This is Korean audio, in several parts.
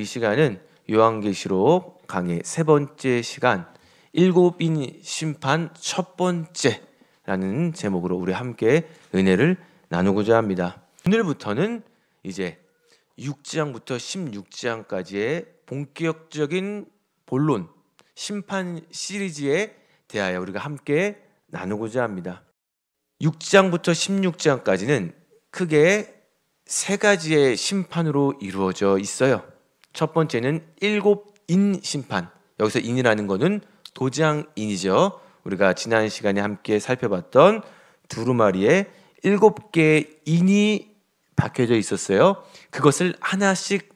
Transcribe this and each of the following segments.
이 시간은 요한계시록 강의 세 번째 시간 일곱인 심판 첫 번째라는 제목으로 우리 함께 은혜를 나누고자 합니다. 오늘부터는 이제 6장부터 16장까지의 본격적인 본론 심판 시리즈에 대하여 우리가 함께 나누고자 합니다. 6장부터 16장까지는 크게 세 가지의 심판으로 이루어져 있어요. 첫 번째는 일곱인 심판. 여기서 인이라는 것은 도장인이죠. 우리가 지난 시간에 함께 살펴봤던 두루마리에 7개의 인이 박혀져 있었어요. 그것을 하나씩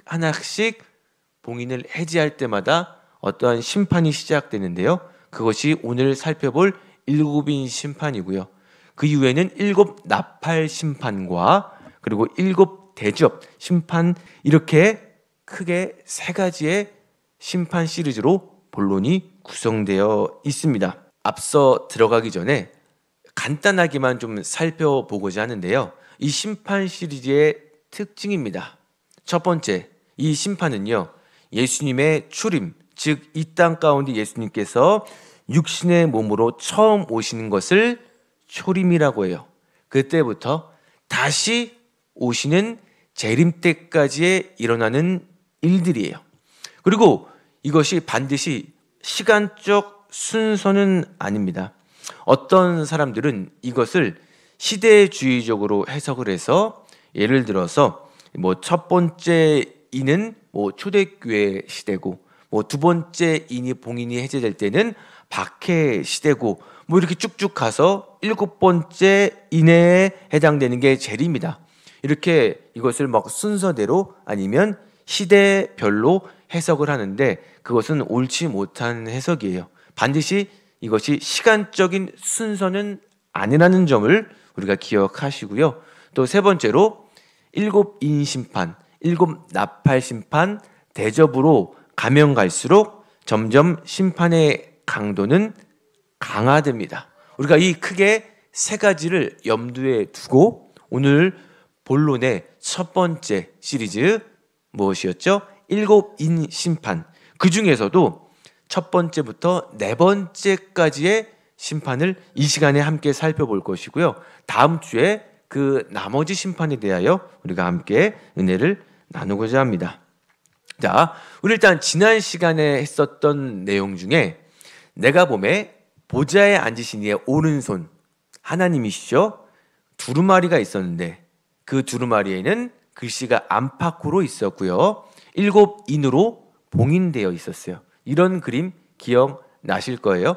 봉인을 해제할 때마다 어떠한 심판이 시작되는데요. 그것이 오늘 살펴볼 일곱인 심판이고요. 그 이후에는 일곱 나팔 심판과 그리고 일곱 대접 심판, 이렇게 크게 세 가지의 심판 시리즈로 본론이 구성되어 있습니다. 앞서 들어가기 전에 간단하게만 좀 살펴보고자 하는데요. 이 심판 시리즈의 특징입니다. 첫 번째, 이 심판은요, 예수님의 출임, 즉 이 땅 가운데 예수님께서 육신의 몸으로 처음 오시는 것을 초림이라고 해요. 그때부터 다시 오시는 재림 때까지에 일어나는 일들이에요. 그리고 이것이 반드시 시간적 순서는 아닙니다. 어떤 사람들은 이것을 시대주의적으로 해석을 해서, 예를 들어서 첫 번째 인은 초대교회 시대고, 두 번째 인이 봉인이 해제될 때는 박해 시대고, 이렇게 쭉쭉 가서 7번째 인에 해당되는 게 재림이다. 이렇게 이것을 순서대로 아니면 시대별로 해석을 하는데, 그것은 옳지 못한 해석이에요. 반드시 이것이 시간적인 순서는 아니라는 점을 우리가 기억하시고요. 또 세 번째로 일곱인 심판, 일곱 나팔 심판, 대접으로 가면 갈수록 점점 심판의 강도는 강화됩니다. 우리가 이 크게 세 가지를 염두에 두고 오늘 본론의 첫 번째 시리즈 무엇이었죠? 일곱인 심판. 그 중에서도 첫 번째부터 네 번째까지의 심판을 이 시간에 함께 살펴볼 것이고요. 다음 주에 그 나머지 심판에 대하여 우리가 함께 은혜를 나누고자 합니다. 자, 우리 일단 지난 시간에 했었던 내용 중에 내가 봄에 보좌에 앉으신 이의 오른손 하나님이시죠. 두루마리가 있었는데 그 두루마리에는 글씨가 안팎으로 있었고요. 7인으로 봉인되어 있었어요. 이런 그림 기억나실 거예요.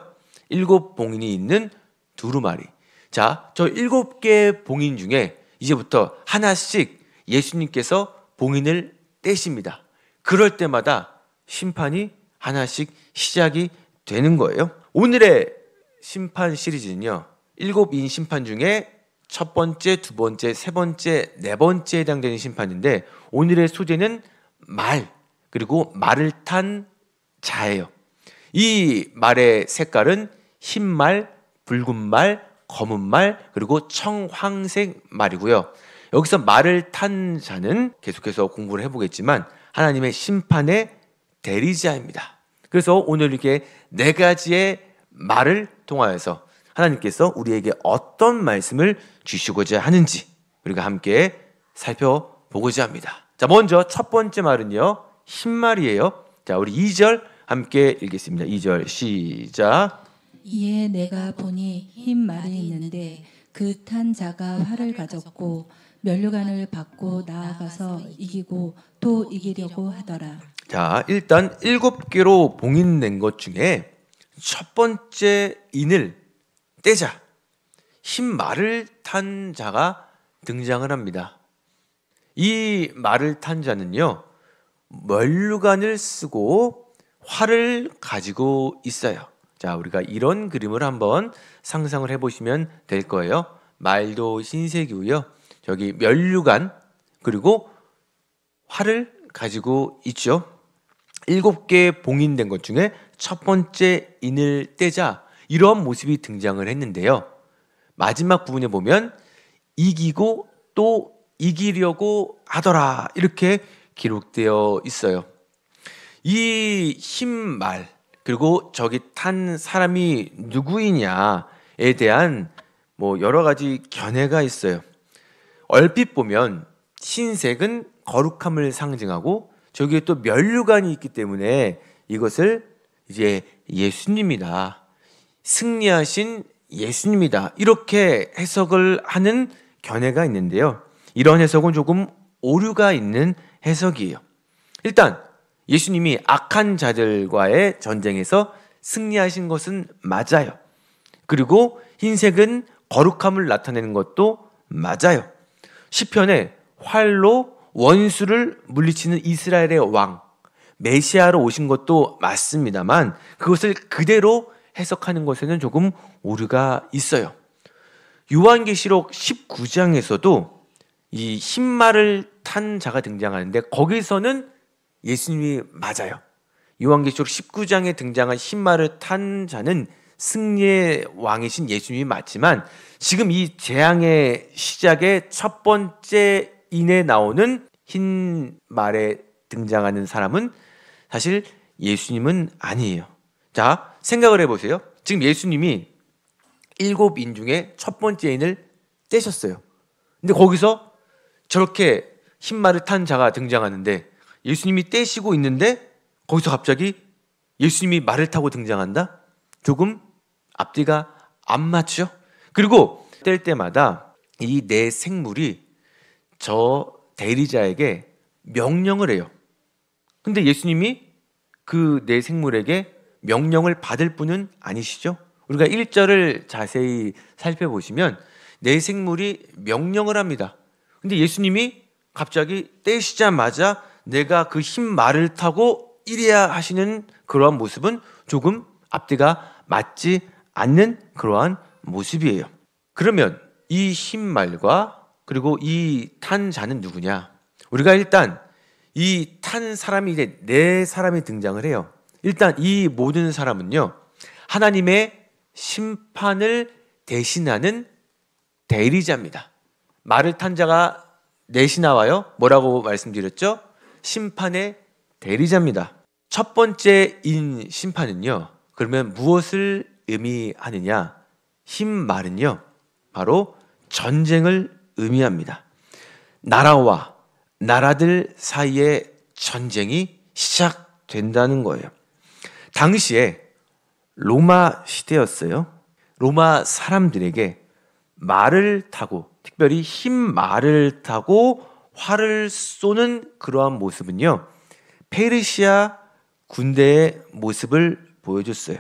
7봉인이 있는 두루마리. 자, 저 7개 봉인 중에 이제부터 하나씩 예수님께서 봉인을 떼십니다. 그럴 때마다 심판이 하나씩 시작이 되는 거예요. 오늘의 심판 시리즈는요, 7인 심판 중에 첫 번째, 두 번째, 세 번째, 네 번째에 해당되는 심판인데, 오늘의 소재는 말, 그리고 말을 탄 자예요. 이 말의 색깔은 흰 말, 붉은 말, 검은 말, 그리고 청황색 말이고요. 여기서 말을 탄 자는 계속해서 공부를 해보겠지만 하나님의 심판의 대리자입니다. 그래서 오늘 이렇게 네 가지의 말을 통하여서 하나님께서 우리에게 어떤 말씀을 주시고자 하는지 우리가 함께 살펴보고자 합니다. 자, 먼저 첫 번째 말은요, 흰 말이에요. 자, 우리 2절 함께 읽겠습니다. 2절 시작. 이에 내가 보니 흰 말이 있는데 그 탄 자가 활을 가졌고 면류관을 받고 나아가서 이기고 또 이기려고 하더라. 자, 일단 7개로 봉인된 것 중에 첫 번째 인을 떼자, 흰 말을 탄 자가 등장을 합니다. 이 말을 탄 자는요, 면류관을 쓰고 활을 가지고 있어요. 자, 우리가 이런 그림을 한번 상상을 해보시면 될 거예요. 말도 흰색이고요. 저기 면류관 그리고 활을 가지고 있죠. 7개 봉인된 것 중에 첫 번째 인을 떼자, 이런 모습이 등장을 했는데요. 마지막 부분에 보면 이기고 또 이기려고 하더라, 이렇게 기록되어 있어요. 이 흰 말 그리고 저기 탄 사람이 누구이냐에 대한 뭐 여러 가지 견해가 있어요. 얼핏 보면 흰색은 거룩함을 상징하고 저기에 또 면류관이 있기 때문에 이것을 이제 예수님이다, 승리하신 예수님이다, 이렇게 해석을 하는 견해가 있는데요. 이런 해석은 조금 오류가 있는 해석이에요. 일단 예수님이 악한 자들과의 전쟁에서 승리하신 것은 맞아요. 그리고 흰색은 거룩함을 나타내는 것도 맞아요. 시편에 활로 원수를 물리치는 이스라엘의 왕 메시아로 오신 것도 맞습니다만 그것을 그대로 해석하는 것에는 조금 오류가 있어요. 요한계시록 19장에서도 이 흰말을 탄 자가 등장하는데 거기서는 예수님이 맞아요. 요한계시록 19장에 등장한 흰말을 탄 자는 승리의 왕이신 예수님이 맞지만 지금 이 재앙의 시작의 첫 번째 인에 나오는 흰말에 등장하는 사람은 사실 예수님은 아니에요. 자, 생각을 해보세요. 지금 예수님이 7인 중에 첫 번째 인을 떼셨어요. 근데 거기서 저렇게 흰말을 탄 자가 등장하는데 예수님이 떼시고 있는데 거기서 갑자기 예수님이 말을 타고 등장한다? 조금 앞뒤가 안 맞죠? 그리고 뗄 때마다 이 네 생물이 저 대리자에게 명령을 해요. 근데 예수님이 그 네 생물에게 명령을 받을 분은 아니시죠? 우리가 1절을 자세히 살펴보시면 네 생물이 명령을 합니다. 근데 예수님이 갑자기 떼시자마자 내가 그 흰 말을 타고 이래야 하시는 그러한 모습은 조금 앞뒤가 맞지 않는 그러한 모습이에요. 그러면 이 흰 말과 그리고 이 탄 자는 누구냐? 우리가 일단 이 탄 사람이 이제 네 사람이 등장을 해요. 일단 이 모든 사람은요, 하나님의 심판을 대신하는 대리자입니다. 말을 탄 자가 넷이 나와요. 뭐라고 말씀드렸죠? 심판의 대리자입니다. 첫 번째 인 심판은요, 그러면 무엇을 의미하느냐? 흰 말은요, 바로 전쟁을 의미합니다. 나라와 나라들 사이의 전쟁이 시작된다는 거예요. 당시에 로마 시대였어요. 로마 사람들에게 말을 타고, 특별히 흰 말을 타고 활을 쏘는 그러한 모습은요, 페르시아 군대의 모습을 보여줬어요.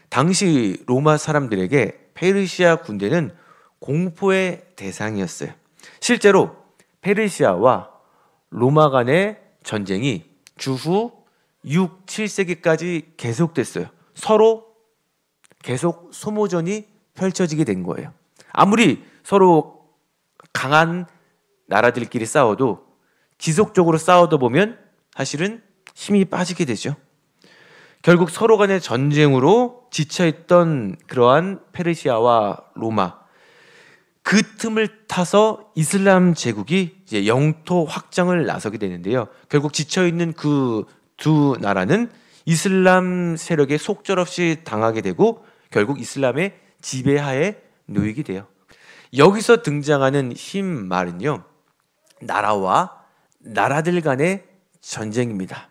당시 로마 사람들에게 페르시아 군대는 공포의 대상이었어요. 실제로 페르시아와 로마 간의 전쟁이 주후 6, 7세기까지 계속됐어요. 서로 계속 소모전이 펼쳐지게 된 거예요. 아무리 서로 강한 나라들끼리 싸워도 지속적으로 싸우다 보면 사실은 힘이 빠지게 되죠. 결국 서로 간의 전쟁으로 지쳐있던 그러한 페르시아와 로마, 그 틈을 타서 이슬람 제국이 이제 영토 확장을 나서게 되는데요. 결국 지쳐있는 그 두 나라는 이슬람 세력에 속절없이 당하게 되고 결국 이슬람의 지배하에 놓이게 돼요. 여기서 등장하는 흰 말은요, 나라와 나라들 간의 전쟁입니다.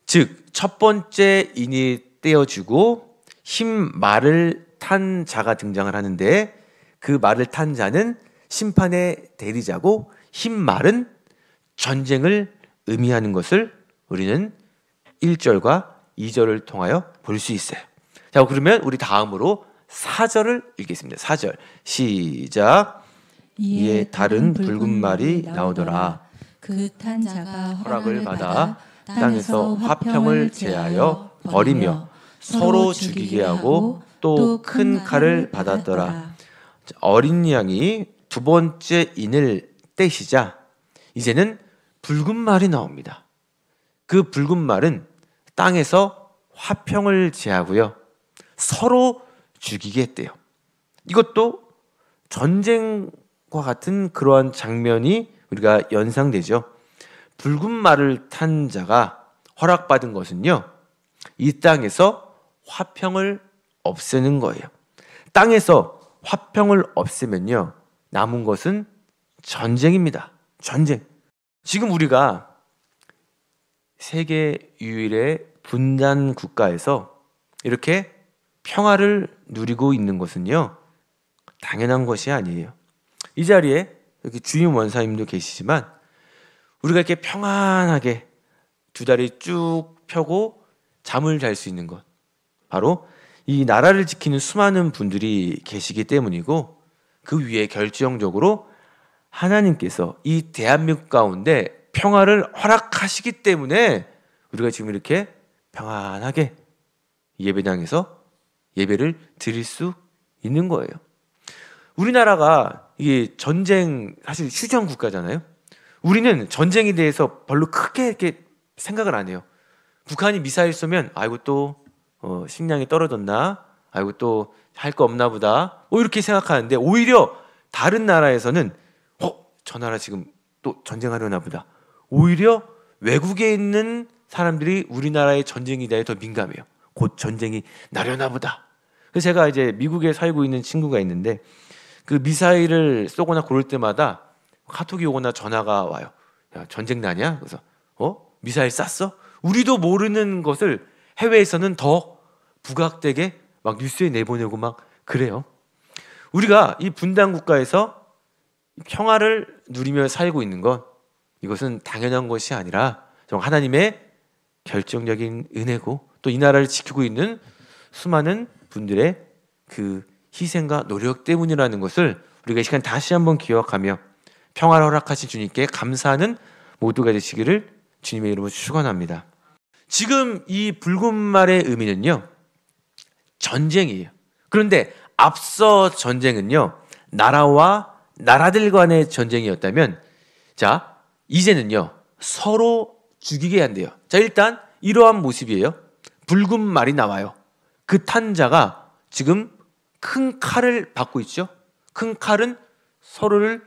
즉, 첫 번째 인이 떼어지고 흰 말을 탄 자가 등장을 하는데 그 말을 탄 자는 심판의 대리자고 흰 말은 전쟁을 의미하는 것을 우리는 1절과 2절을 통하여 볼 수 있어요. 자, 그러면 우리 다음으로 4절을 읽겠습니다. 4절 시작. 이에 다른 붉은 말이 나오더라. 그 탄 자가 허락을 받아 땅에서 화평을 제하여 버리며 서로 죽이게 하고 또 큰 칼을 받았더라. 어린 양이 두 번째 인을 떼시자 이제는 붉은 말이 나옵니다. 그 붉은 말은 땅에서 화평을 제하고요, 서로 죽이게 했대요. 이것도 전쟁과 같은 그러한 장면이 우리가 연상되죠. 붉은 말을 탄 자가 허락받은 것은요, 이 땅에서 화평을 없애는 거예요. 땅에서 화평을 없애면요, 남은 것은 전쟁입니다. 전쟁. 지금 우리가 세계 유일의 분단 국가에서 이렇게 평화를 누리고 있는 것은요, 당연한 것이 아니에요. 이 자리에 여기 주임 원사님도 계시지만 우리가 이렇게 평안하게 두 다리 쭉 펴고 잠을 잘 수 있는 것, 바로 이 나라를 지키는 수많은 분들이 계시기 때문이고, 그 위에 결정적으로 하나님께서 이 대한민국 가운데 평화를 허락하시기 때문에 우리가 지금 이렇게 평안하게 예배당에서 예배를 드릴 수 있는 거예요. 우리나라가 이게 전쟁, 사실 휴전 국가잖아요. 우리는 전쟁에 대해서 별로 크게 이렇게 생각을 안 해요. 북한이 미사일 쏘면 아이고 또 식량이 떨어졌나, 아이고 또 할 거 없나 보다, 이렇게 생각하는데, 오히려 다른 나라에서는 저 나라 지금 또 전쟁하려나 보다, 오히려 외국에 있는 사람들이 우리나라의 전쟁에 대해 더 민감해요. 곧 전쟁이 나려나 보다. 그래서 제가 이제 미국에 살고 있는 친구가 있는데, 그 미사일을 쏘거나 그럴 때마다 카톡이 오거나 전화가 와요. 야, 전쟁 나냐? 그래서 미사일 쐈어? 우리도 모르는 것을 해외에서는 더 부각되게 막 뉴스에 내보내고 막 그래요. 우리가 이 분단 국가에서 평화를 누리며 살고 있는 것, 이것은 당연한 것이 아니라 하나님의 결정적인 은혜고, 또 이 나라를 지키고 있는 수많은 분들의 그 희생과 노력 때문이라는 것을 우리가 이 시간 다시 한번 기억하며 평화를 허락하신 주님께 감사하는 모두가 되시기를 주님의 이름으로 축원합니다. 지금 이 붉은 말의 의미는요, 전쟁이에요. 그런데 앞서 전쟁은요, 나라와 나라들 간의 전쟁이었다면, 자, 이제는요, 서로 죽이게 한대요. 자, 일단 이러한 모습이에요. 붉은 말이 나와요. 그 탄자가 지금 큰 칼을 받고 있죠. 큰 칼은 서로를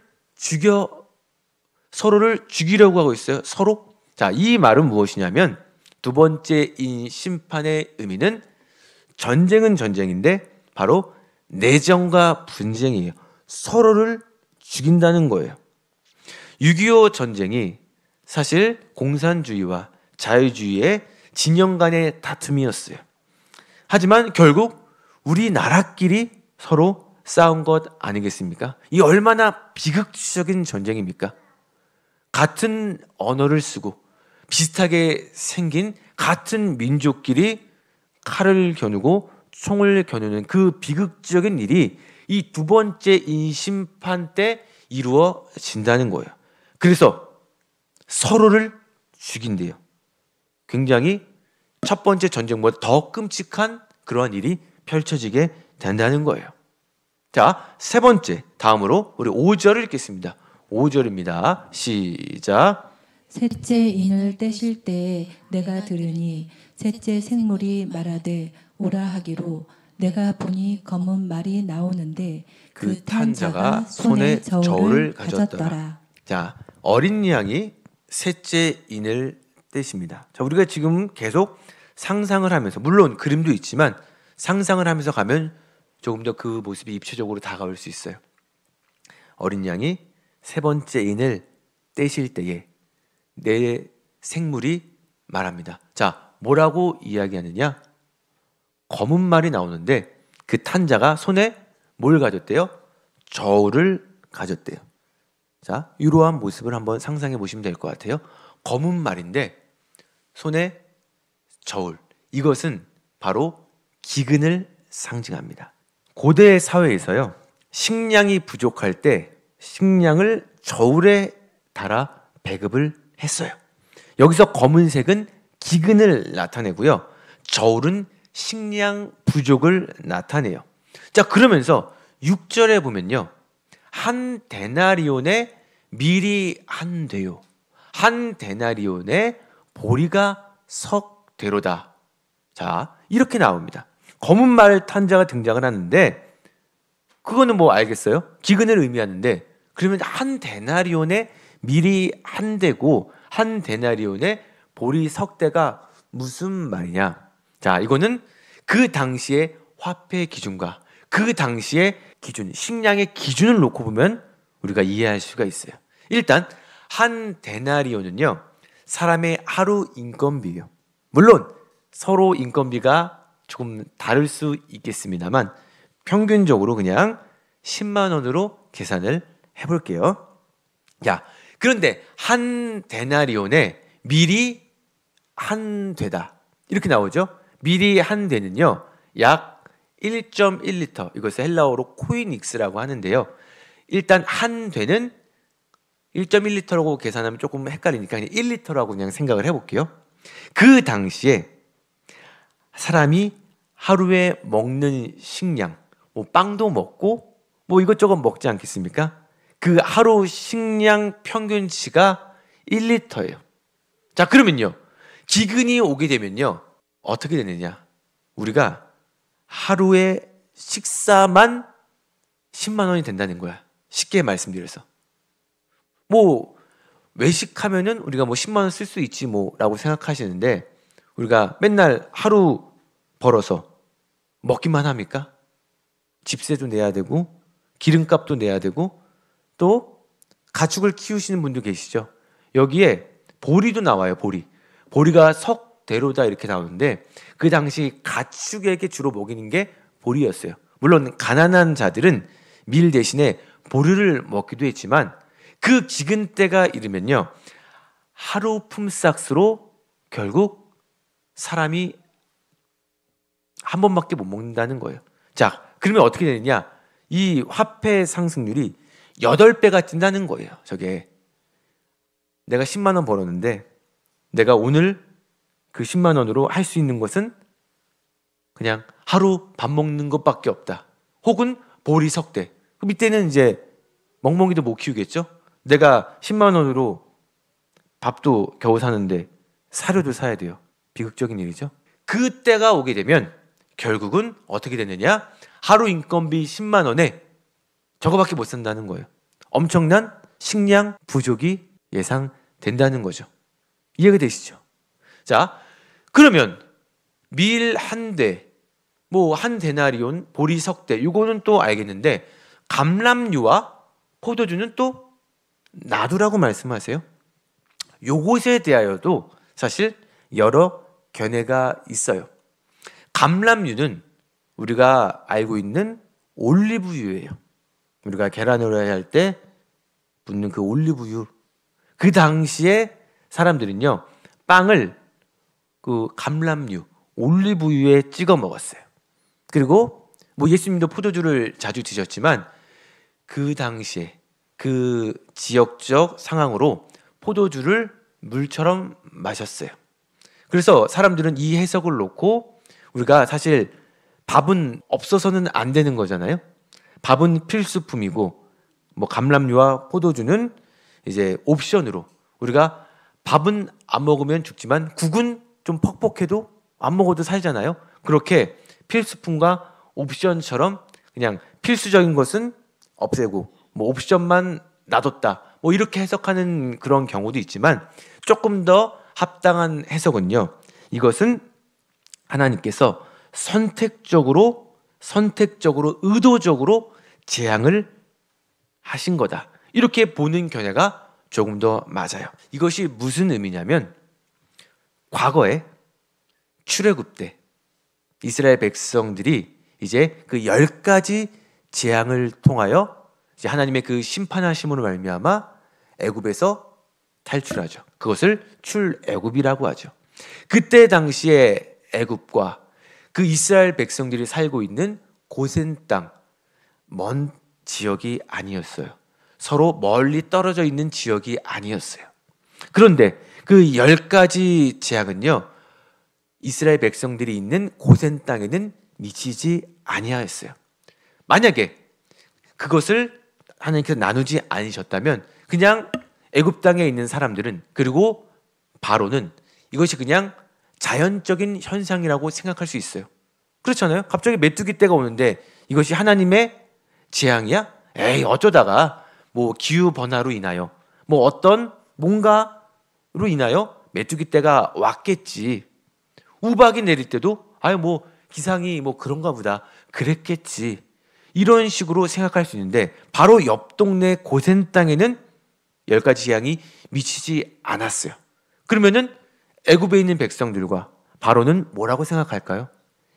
죽이려고 하고 있어요. 서로. 자, 이 말은 무엇이냐면, 두 번째 인 심판의 의미는 전쟁은 전쟁인데 바로 내정과 분쟁이에요. 서로를 죽인다는 거예요. 6.25 전쟁이 사실 공산주의와 자유주의의 진영 간의 다툼이었어요. 하지만 결국 우리나라끼리 서로 싸운 것 아니겠습니까? 이 얼마나 비극적인 전쟁입니까? 같은 언어를 쓰고 비슷하게 생긴 같은 민족끼리 칼을 겨누고 총을 겨누는 그 비극적인 일이 이 두 번째 인심판 때 이루어진다는 거예요. 그래서 서로를 죽인대요. 굉장히 첫 번째 전쟁보다 더 끔찍한 그러한 일이 펼쳐지게 된다는 거예요. 자, 세 번째, 다음으로 우리 5절을 읽겠습니다. 5절입니다. 시작. 셋째 인을 떼실 때에 내가 들으니 셋째 생물이 말하되 오라 하기로 내가 보니 검은 말이 나오는데 그 탄자가 손에 저울을 가졌더라. 자, 어린 양이 셋째 인을 떼십니다. 자, 우리가 지금 계속 상상을 하면서, 물론 그림도 있지만 상상을 하면서 가면 조금 더 그 모습이 입체적으로 다가올 수 있어요. 어린 양이 세 번째 인을 떼실 때에 내 생물이 말합니다. 자, 뭐라고 이야기하느냐? 검은 말이 나오는데 그 탄자가 손에 뭘 가졌대요? 저울을 가졌대요. 자, 이러한 모습을 한번 상상해 보시면 될 것 같아요. 검은 말인데 손에 저울, 이것은 바로 기근을 상징합니다. 고대 사회에서요, 식량이 부족할 때 식량을 저울에 달아 배급을 했어요. 여기서 검은색은 기근을 나타내고요, 저울은 식량 부족을 나타내요. 자, 그러면서 6절에 보면요, 한 데나리온에 밀이 한 되요, 한 데나리온에 보리가 석 되로다. 자, 이렇게 나옵니다. 검은 말 탄자가 등장을 하는데, 그거는 뭐 알겠어요? 기근을 의미하는데, 그러면 한 데나리온에 밀이 한 대고 한 데나리온에 보리 석 대가 무슨 말이냐? 자, 이거는 그 당시의 화폐 기준과 그 당시의 기준, 식량의 기준을 놓고 보면 우리가 이해할 수가 있어요. 일단 한 데나리온은요, 사람의 하루 인건비예요. 물론 서로 인건비가 조금 다를 수 있겠습니다만 평균적으로 그냥 10만 원으로 계산을 해볼게요. 자, 그런데 한 데나리온에 밀이 한 되다 이렇게 나오죠. 밀이 한 되는요 약 1.1리터, 이것을 헬라어로 코이닉스라고 하는데요. 일단 한 되는 1.1리터라고 계산하면 조금 헷갈리니까 그냥 1리터라고 그냥 생각을 해볼게요. 그 당시에 사람이 하루에 먹는 식량, 뭐 빵도 먹고 뭐 이것저것 먹지 않겠습니까? 그 하루 식량 평균치가 1리터예요. 자, 그러면요, 기근이 오게 되면요 어떻게 되느냐? 우리가 하루에 식사만 10만 원이 된다는 거야. 쉽게 말씀드려서. 뭐 외식하면은 우리가 뭐 10만 원 쓸 수 있지 뭐라고 생각하시는데, 우리가 맨날 하루 벌어서 먹기만 합니까? 집세도 내야 되고 기름값도 내야 되고 또 가축을 키우시는 분도 계시죠. 여기에 보리도 나와요. 보리가 석대로다 이렇게 나오는데 그 당시 가축에게 주로 먹이는 게 보리였어요. 물론 가난한 자들은 밀 대신에 보리를 먹기도 했지만 그 기근 때가 이르면요 하루 품삯으로 결국 사람이 한 번밖에 못 먹는다는 거예요. 자, 그러면 어떻게 되느냐? 이 화폐 상승률이 8배가 뛴다는 거예요. 저게 내가 10만 원 벌었는데 내가 오늘 그 10만 원으로 할 수 있는 것은 그냥 하루 밥 먹는 것밖에 없다. 혹은 보리 석대. 그 밑에는 이제 멍멍이도 못 키우겠죠? 내가 10만 원으로 밥도 겨우 사는데 사료도 사야 돼요. 비극적인 일이죠. 그때가 오게 되면 결국은 어떻게 되느냐? 하루 인건비 10만 원에 저거밖에 못 산다는 거예요. 엄청난 식량 부족이 예상된다는 거죠. 이해가 되시죠? 자, 그러면 밀 한 대, 뭐 한 데나리온, 보리 석대, 이거는 또 알겠는데 감람류와 포도주는 또 놔두라고 말씀하세요. 요것에 대하여도 사실 여러 견해가 있어요. 감람류는 우리가 알고 있는 올리브유예요. 우리가 계란후라이 할 때 붓는 그 올리브유. 그 당시에 사람들은요 빵을 그 감람류, 올리브유에 찍어 먹었어요. 그리고 뭐 예수님도 포도주를 자주 드셨지만 그 당시에 그 지역적 상황으로 포도주를 물처럼 마셨어요. 그래서 사람들은 이 해석을 놓고 우리가 사실 밥은 없어서는 안 되는 거잖아요. 밥은 필수품이고 뭐 감람류와 포도주는 이제 옵션으로, 우리가 밥은 안 먹으면 죽지만 국은 좀 퍽퍽해도 안 먹어도 살잖아요. 그렇게 필수품과 옵션처럼 그냥 필수적인 것은 없애고 뭐 옵션만 놔뒀다, 뭐 이렇게 해석하는 그런 경우도 있지만 조금 더 합당한 해석은요, 이것은 하나님께서 선택적으로 의도적으로 재앙을 하신 거다, 이렇게 보는 견해가 조금 더 맞아요. 이것이 무슨 의미냐면 과거에 출애굽 때 이스라엘 백성들이 이제 그 10가지 재앙을 통하여 이제 하나님의 그 심판하심으로 말미암아 애굽에서 탈출하죠. 그것을 출애굽이라고 하죠. 그때 당시에 애굽과 그 이스라엘 백성들이 살고 있는 고센 땅, 먼 지역이 아니었어요. 서로 멀리 떨어져 있는 지역이 아니었어요. 그런데 그 10가지 재앙은요, 이스라엘 백성들이 있는 고센 땅에는 미치지 아니하였어요. 만약에 그것을 하나님께서 나누지 않으셨다면 그냥 애굽 땅에 있는 사람들은, 그리고 바로는 이것이 그냥 자연적인 현상이라고 생각할 수 있어요. 그렇잖아요. 갑자기 메뚜기 떼가 오는데 이것이 하나님의 재앙이야? 에이, 어쩌다가 뭐 기후 변화로 인하여 뭐 어떤 뭔가로 인하여 메뚜기 떼가 왔겠지. 우박이 내릴 때도 아유 뭐 기상이 뭐 그런가 보다 그랬겠지, 이런 식으로 생각할 수 있는데 바로 옆 동네 고센 땅에는 10가지 재앙이 미치지 않았어요. 그러면은 애굽에 있는 백성들과 바로는 뭐라고 생각할까요?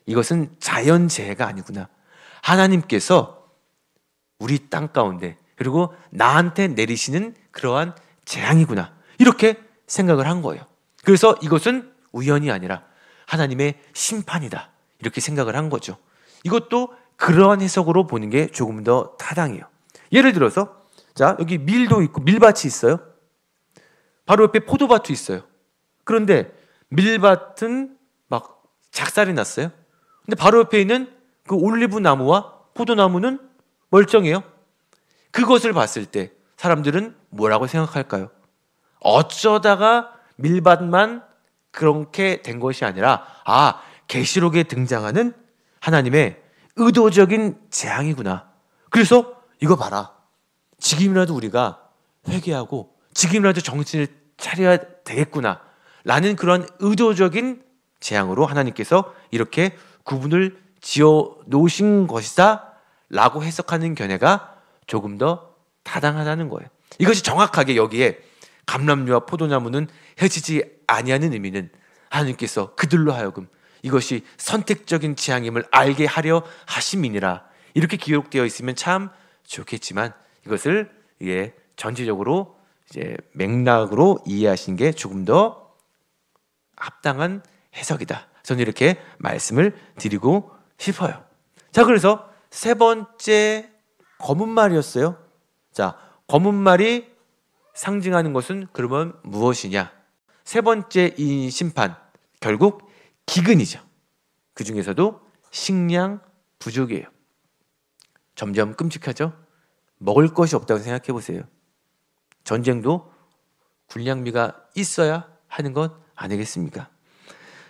이것은 자연재해가 아니구나, 하나님께서 우리 땅 가운데 그리고 나한테 내리시는 그러한 재앙이구나, 이렇게 생각을 한 거예요. 그래서 이것은 우연이 아니라 하나님의 심판이다, 이렇게 생각을 한 거죠. 이것도 그러한 해석으로 보는 게 조금 더 타당해요. 예를 들어서 자, 여기 밀도 있고 밀밭이 있어요. 바로 옆에 포도밭도 있어요. 그런데 밀밭은 막 작살이 났어요. 근데 바로 옆에 있는 그 올리브 나무와 포도나무는 멀쩡해요. 그것을 봤을 때 사람들은 뭐라고 생각할까요? 어쩌다가 밀밭만 그렇게 된 것이 아니라 계시록에 등장하는 하나님의 의도적인 재앙이구나. 그래서 이거 봐라, 지금이라도 우리가 회개하고 지금이라도 정신을 차려야 되겠구나 라는 그런 의도적인 재앙으로 하나님께서 이렇게 구분을 지어 놓으신 것이다 라고 해석하는 견해가 조금 더 타당하다는 거예요. 이것이 정확하게 여기에 감람류와 포도나무는 헤어지지 아니하는 의미는 하나님께서 그들로 하여금 이것이 선택적인 재앙임을 알게 하려 하심이니라, 이렇게 기록되어 있으면 참 좋겠지만 이것을 전체적으로 이제 맥락으로 이해하시는 게 조금 더 합당한 해석이다, 저는 이렇게 말씀을 드리고 싶어요. 자, 그래서 세 번째 검은 말이었어요. 자, 검은 말이 상징하는 것은 그러면 무엇이냐? 세 번째 이 심판, 결국 기근이죠. 그 중에서도 식량 부족이에요. 점점 끔찍하죠? 먹을 것이 없다고 생각해 보세요. 전쟁도 군량미가 있어야 하는 것 아니겠습니까?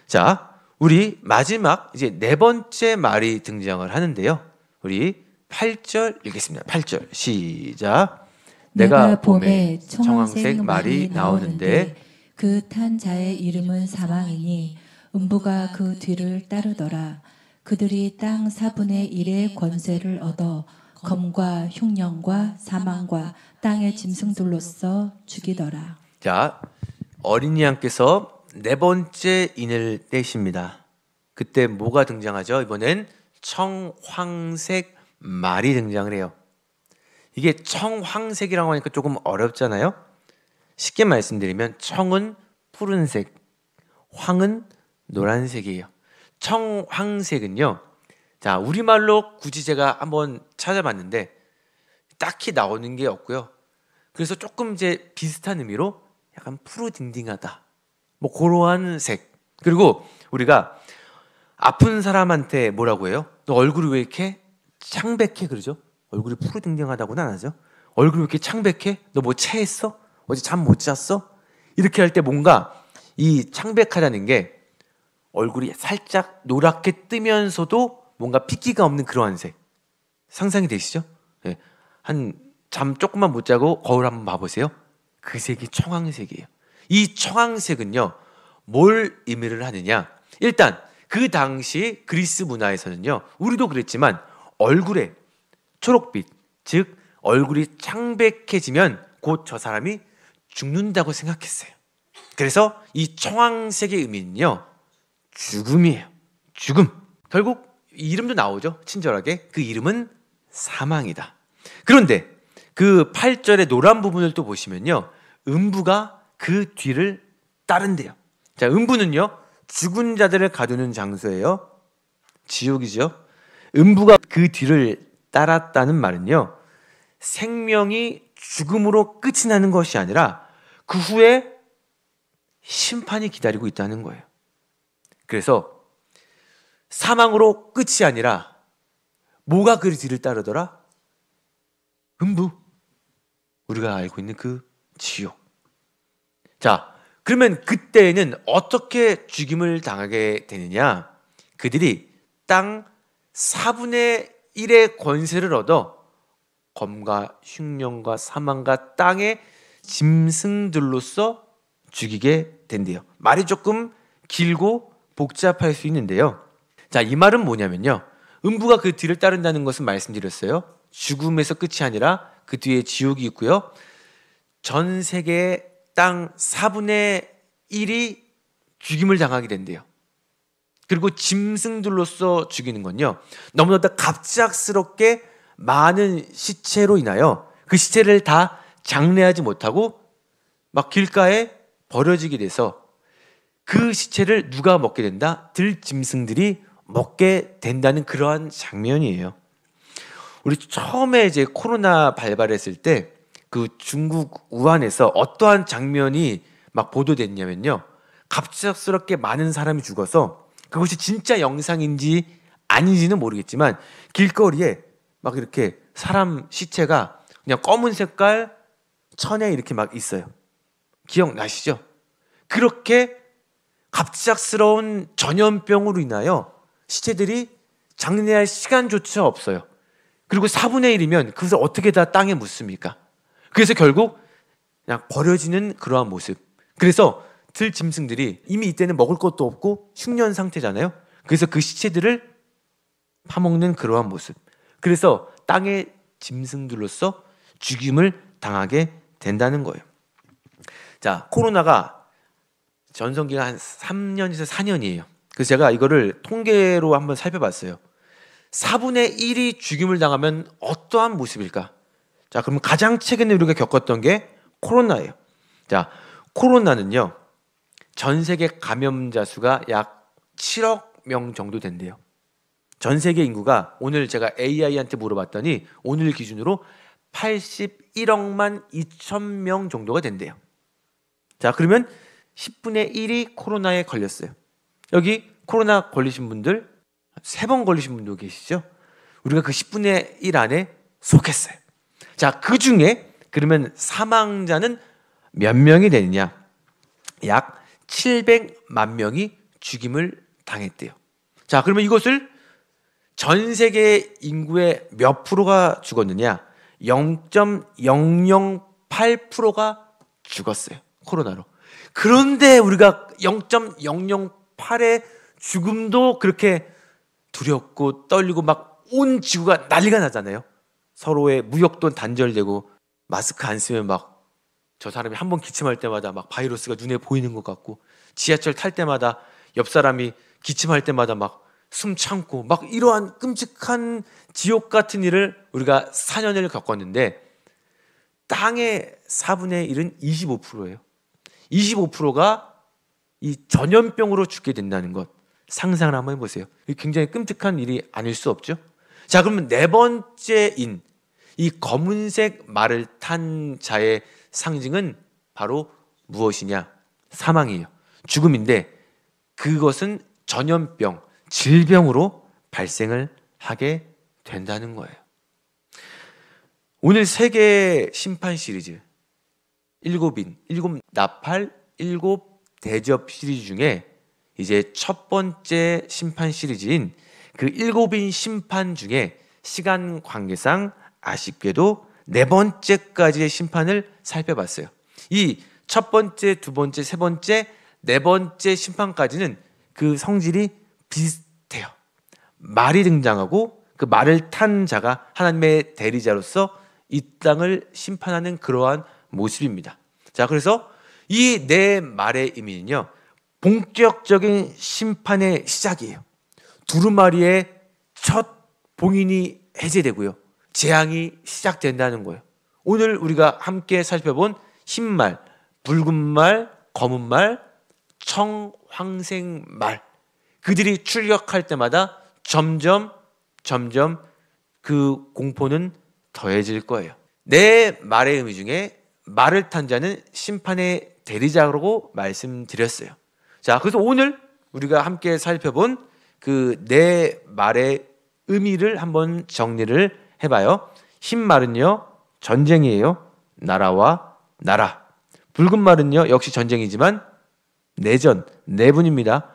자, 우리 마지막 이제 네 번째 말이 등장을 하는데요. 우리 8절 읽겠습니다. 8절 시작. 내가 봄에 청황색 말이 나오는데 그 탄 자의 이름은 사망이니 음부가 그 뒤를 따르더라. 그들이 땅 4분의 1의 권세를 얻어 검과 흉년과 사망과 땅의 짐승들로서 죽이더라. 자, 어린이 양께서 네 번째 인을 떼십니다. 그때 뭐가 등장하죠? 이번엔 청황색 말이 등장을 해요. 이게 청황색이라고 하니까 조금 어렵잖아요. 쉽게 말씀드리면 청은 푸른색, 황은 노란색이에요. 청황색은요, 자, 우리말로 굳이 제가 한번 찾아봤는데 딱히 나오는 게 없고요. 그래서 조금 이제 비슷한 의미로 약간 푸르딩딩하다, 뭐 그러한 색. 그리고 우리가 아픈 사람한테 뭐라고 해요? 너 얼굴이 왜 이렇게 창백해 그러죠? 얼굴이 푸르딩딩하다고는 안 하죠. 얼굴이 왜 이렇게 창백해? 너 뭐 체했어? 어제 잠 못 잤어? 이렇게 할 때 뭔가 이 창백하다는 게 얼굴이 살짝 노랗게 뜨면서도 뭔가 핏기가 없는 그러한 색. 상상이 되시죠? 네. 한 잠 조금만 못 자고 거울 한번 봐보세요. 그 색이 청황색이에요. 이 청황색은요, 뭘 의미를 하느냐? 일단 그 당시 그리스 문화에서는요, 우리도 그랬지만 얼굴에 초록빛, 즉 얼굴이 창백해지면 곧 저 사람이 죽는다고 생각했어요. 그래서 이 청황색의 의미는요, 죽음이에요. 죽음. 결국 이름도 나오죠. 친절하게. 그 이름은 사망이다. 그런데 그 8절의 노란 부분을 또 보시면요, 음부가 그 뒤를 따른대요. 자, 음부는요, 죽은 자들을 가두는 장소예요. 지옥이죠. 음부가 그 뒤를 따랐다는 말은요, 생명이 죽음으로 끝이 나는 것이 아니라 그 후에 심판이 기다리고 있다는 거예요. 그래서 사망으로 끝이 아니라 뭐가 그 뒤를 따르더라? 음부. 우리가 알고 있는 그 지옥. 자, 그러면 그때는 어떻게 죽임을 당하게 되느냐? 그들이 땅 4분의 1의 권세를 얻어 검과 흉년과 사망과 땅의 짐승들로서 죽이게 된대요. 말이 조금 길고 복잡할 수 있는데요. 자, 이 말은 뭐냐면요. 음부가 그 뒤를 따른다는 것은 말씀드렸어요. 죽음에서 끝이 아니라 그 뒤에 지옥이 있고요. 전 세계의 땅 4분의 1이 죽임을 당하게 된대요. 그리고 짐승들로서 죽이는 건요, 너무나도 갑작스럽게 많은 시체로 인하여 그 시체를 다 장례하지 못하고 막 길가에 버려지게 돼서 그 시체를 누가 먹게 된다? 들짐승들이 먹게 된다는 그러한 장면이에요. 우리 처음에 이제 코로나 발발했을 때 그 중국 우한에서 어떠한 장면이 막 보도됐냐면요, 갑작스럽게 많은 사람이 죽어서 그것이 진짜 영상인지 아닌지는 모르겠지만 길거리에 막 이렇게 사람 시체가 그냥 검은 색깔 천에 이렇게 막 있어요. 기억나시죠? 그렇게 갑작스러운 전염병으로 인하여 시체들이 장례할 시간조차 없어요. 그리고 4분의 1이면 그것을 어떻게 다 땅에 묻습니까? 그래서 결국 그냥 버려지는 그러한 모습. 그래서 들짐승들이 이미 이때는 먹을 것도 없고 흉년 상태잖아요. 그래서 그 시체들을 파먹는 그러한 모습. 그래서 땅의 짐승들로서 죽임을 당하게 된다는 거예요. 자, 코로나가 전성기가 한 3년에서 4년이에요. 그래서 제가 이거를 통계로 한번 살펴봤어요. 4분의 1이 죽임을 당하면 어떠한 모습일까? 자, 그럼 가장 최근에 우리가 겪었던 게 코로나예요. 자, 코로나는요, 전 세계 감염자 수가 약 7억 명 정도 된대요. 전 세계 인구가 오늘 제가 AI한테 물어봤더니 오늘 기준으로 81억만 2천 명 정도가 된대요. 자, 그러면 10분의 1이 코로나에 걸렸어요. 여기 코로나 걸리신 분들 3번 걸리신 분도 계시죠? 우리가 그 10분의 1 안에 속했어요. 자, 그 중에 그러면 사망자는 몇 명이 되느냐? 약 700만 명이 죽임을 당했대요. 자, 그러면 이것을 전 세계 인구의 몇 프로가 죽었느냐? 0.008%가 죽었어요. 코로나로. 그런데 우리가 0.008의 죽음도 그렇게 두렵고 떨리고 막 온 지구가 난리가 나잖아요. 서로의 무역도 단절되고 마스크 안 쓰면 막 저 사람이 한 번 기침할 때마다 막 바이러스가 눈에 보이는 것 같고, 지하철 탈 때마다 옆 사람이 기침할 때마다 막 숨 참고 막 이러한 끔찍한 지옥 같은 일을 우리가 4년을 겪었는데 땅의 4분의 1은 25%예요. 25%가 이 전염병으로 죽게 된다는 것, 상상을 한번 해보세요. 굉장히 끔찍한 일이 아닐 수 없죠. 자, 그러면 네 번째인 이 검은색 말을 탄 자의 상징은 바로 무엇이냐? 사망이에요. 죽음인데 그것은 전염병, 질병으로 발생을 하게 된다는 거예요. 오늘 세계 심판 시리즈 7인, 7 나팔, 7 대접 시리즈 중에 이제 첫 번째 심판 시리즈인 그 7인 심판 중에 시간 관계상 아쉽게도 4번째까지의 심판을 살펴봤어요. 이 첫 번째, 두 번째, 세 번째, 네 번째 심판까지는 그 성질이 비슷해요. 말이 등장하고 그 말을 탄 자가 하나님의 대리자로서 이 땅을 심판하는 그러한 모습입니다. 자, 그래서 이 네 말의 의미는요, 본격적인 심판의 시작이에요. 두루마리의 첫 봉인이 해제되고요, 재앙이 시작된다는 거예요. 오늘 우리가 함께 살펴본 흰말, 붉은 말, 검은 말, 청황생 말, 그들이 출격할 때마다 점점 그 공포는 더해질 거예요. 네 말의 의미 중에 말을 탄 자는 심판의 대리자라고 말씀드렸어요. 자, 그래서 오늘 우리가 함께 살펴본 그 네 말의 의미를 한번 정리를 해봐요. 흰 말은요, 전쟁이에요. 나라와 나라. 붉은 말은요, 역시 전쟁이지만 내전, 내분입니다.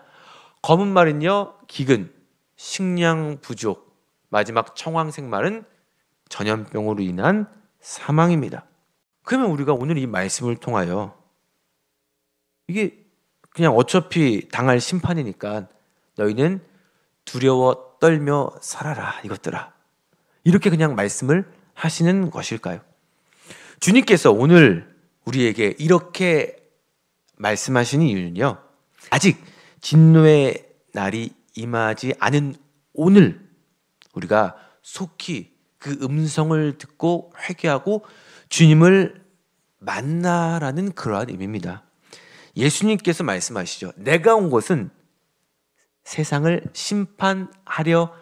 검은 말은요, 기근, 식량 부족. 마지막 청황색 말은 전염병으로 인한 사망입니다. 그러면 우리가 오늘 이 말씀을 통하여 이게 그냥 어차피 당할 심판이니까 너희는 두려워 떨며 살아라 이것들아. 이렇게 그냥 말씀을 하시는 것일까요? 주님께서 오늘 우리에게 이렇게 말씀하시는 이유는요, 아직 진노의 날이 임하지 않은 오늘 우리가 속히 그 음성을 듣고 회개하고 주님을 만나라는 그러한 의미입니다. 예수님께서 말씀하시죠. 내가 온 것은 세상을 심판하려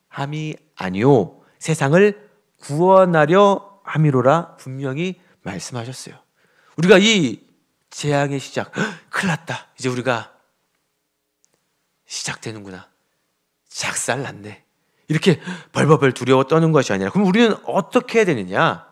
함이 아니요 세상을 구원하려 함이로라 분명히 말씀하셨어요. 우리가 이 재앙의 시작, 큰일 났다, 이제 우리가 시작되는구나, 작살났네, 이렇게 벌벌벌 두려워 떠는 것이 아니라, 그럼 우리는 어떻게 해야 되느냐?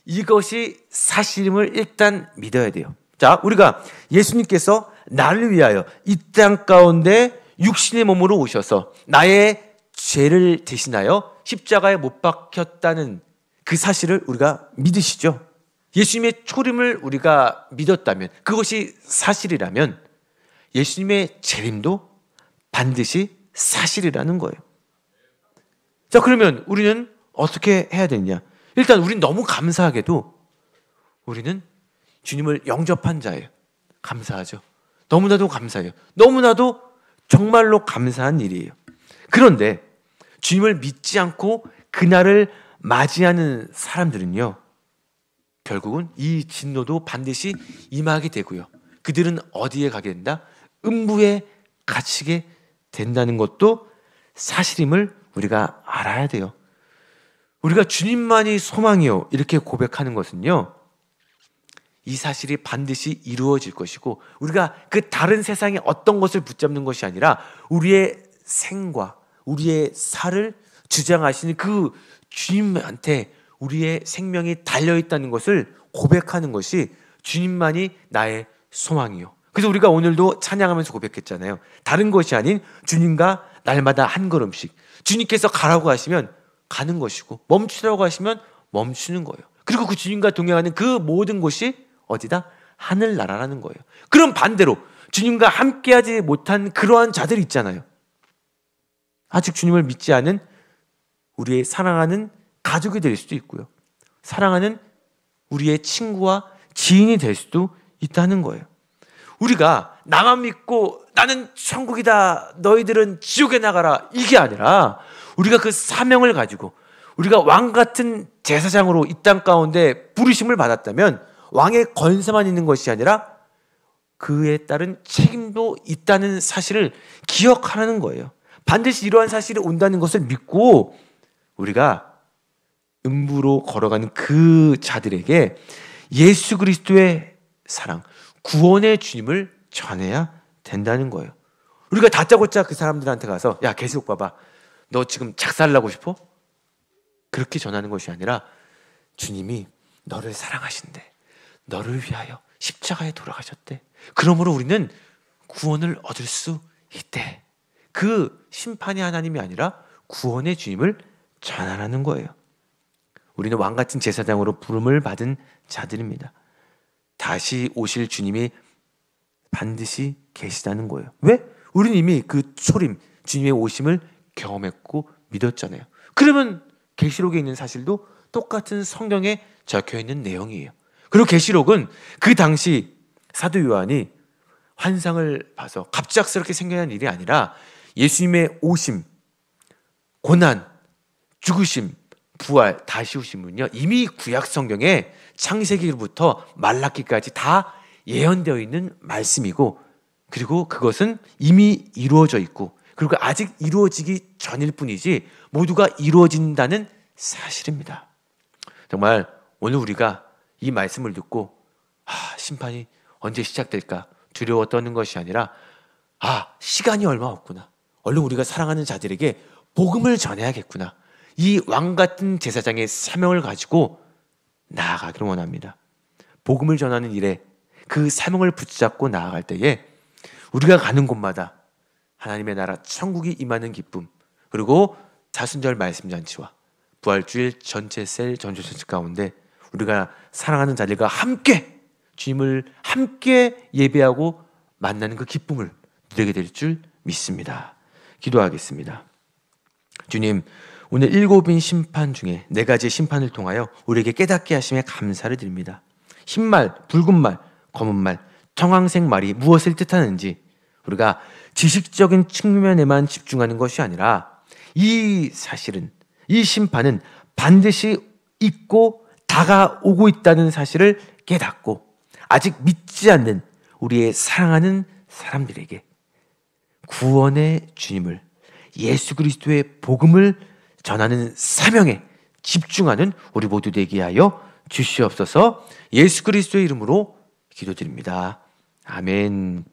이것이 사실임을 일단 믿어야 돼요. 자, 우리가 예수님께서 나를 위하여 이 땅 가운데 육신의 몸으로 오셔서 나의 죄를 대신하여 십자가에 못 박혔다는 그 사실을 우리가 믿으시죠? 예수님의 초림을 우리가 믿었다면, 그것이 사실이라면 예수님의 재림도 반드시 사실이라는 거예요. 자, 그러면 우리는 어떻게 해야 되느냐? 일단 우리는 너무 감사하게도 우리는 주님을 영접한 자예요. 감사하죠. 너무나도 감사해요. 너무나도 정말로 감사한 일이에요. 그런데 주님을 믿지 않고 그날을 맞이하는 사람들은요, 결국은 이 진노도 반드시 임하게 되고요, 그들은 어디에 가게 된다? 음부에 갇히게 된다는 것도 사실임을 우리가 알아야 돼요. 우리가 주님만이 소망이요 이렇게 고백하는 것은요, 이 사실이 반드시 이루어질 것이고, 우리가 그 다른 세상의 어떤 것을 붙잡는 것이 아니라 우리의 생과 우리의 살을 주장하시는 그 주님한테 우리의 생명이 달려있다는 것을 고백하는 것이 주님만이 나의 소망이요. 그래서 우리가 오늘도 찬양하면서 고백했잖아요. 다른 것이 아닌 주님과 날마다 한 걸음씩, 주님께서 가라고 하시면 가는 것이고 멈추라고 하시면 멈추는 거예요. 그리고 그 주님과 동행하는 그 모든 곳이 어디다? 하늘나라라는 거예요. 그럼 반대로 주님과 함께하지 못한 그러한 자들이 있잖아요. 아직 주님을 믿지 않은 우리의 사랑하는 가족이 될 수도 있고요, 사랑하는 우리의 친구와 지인이 될 수도 있다는 거예요. 우리가 나만 믿고 나는 천국이다, 너희들은 지옥에 나가라, 이게 아니라 우리가 그 사명을 가지고 우리가 왕 같은 제사장으로 이 땅 가운데 부르심을 받았다면 왕의 권세만 있는 것이 아니라 그에 따른 책임도 있다는 사실을 기억하라는 거예요. 반드시 이러한 사실이 온다는 것을 믿고 우리가 음부로 걸어가는 그 자들에게 예수 그리스도의 사랑, 구원의 주님을 전해야 된다는 거예요. 우리가 다짜고짜 그 사람들한테 가서 야, 계속 봐봐, 너 지금 작살나고 싶어? 그렇게 전하는 것이 아니라 주님이 너를 사랑하신대, 너를 위하여 십자가에 돌아가셨대, 그러므로 우리는 구원을 얻을 수 있대. 그 심판의 하나님이 아니라 구원의 주님을 전하라는 거예요. 우리는 왕같은 제사장으로 부름을 받은 자들입니다. 다시 오실 주님이 반드시 계시다는 거예요. 왜? 우리는 이미 그 초림, 주님의 오심을 경험했고 믿었잖아요. 그러면 계시록에 있는 사실도 똑같은 성경에 적혀있는 내용이에요. 그리고 계시록은 그 당시 사도 요한이 환상을 봐서 갑작스럽게 생겨난 일이 아니라 예수님의 오심, 고난, 죽으심, 부활, 다시 오심은요, 이미 구약 성경에 창세기부터 말라기까지 다 예언되어 있는 말씀이고, 그리고 그것은 이미 이루어져 있고, 그리고 아직 이루어지기 전일 뿐이지 모두가 이루어진다는 사실입니다. 정말 오늘 우리가 이 말씀을 듣고 심판이 언제 시작될까 두려워 떠는 것이 아니라 시간이 얼마 없구나, 얼른 우리가 사랑하는 자들에게 복음을 전해야겠구나, 이 왕같은 제사장의 사명을 가지고 나아가기를 원합니다. 복음을 전하는 일에 그 사명을 붙잡고 나아갈 때에 우리가 가는 곳마다 하나님의 나라 천국이 임하는 기쁨, 그리고 사순절 말씀잔치와 부활주일 전체 셀 전주잔치 가운데 우리가 사랑하는 자들과 함께 주님을 함께 예배하고 만나는 그 기쁨을 누리게 될 줄 믿습니다. 기도하겠습니다. 주님, 오늘 7인 심판 중에 4가지 심판을 통하여 우리에게 깨닫게 하심에 감사를 드립니다. 흰말, 붉은 말, 검은 말, 청황색 말이 무엇을 뜻하는지 우리가 지식적인 측면에만 집중하는 것이 아니라 이 사실은, 이 심판은 반드시 있고 다가오고 있다는 사실을 깨닫고 아직 믿지 않는 우리의 사랑하는 사람들에게 구원의 주님을, 예수 그리스도의 복음을 전하는 사명에 집중하는 우리 모두 되게 하여 주시옵소서. 예수 그리스도의 이름으로 기도드립니다. 아멘.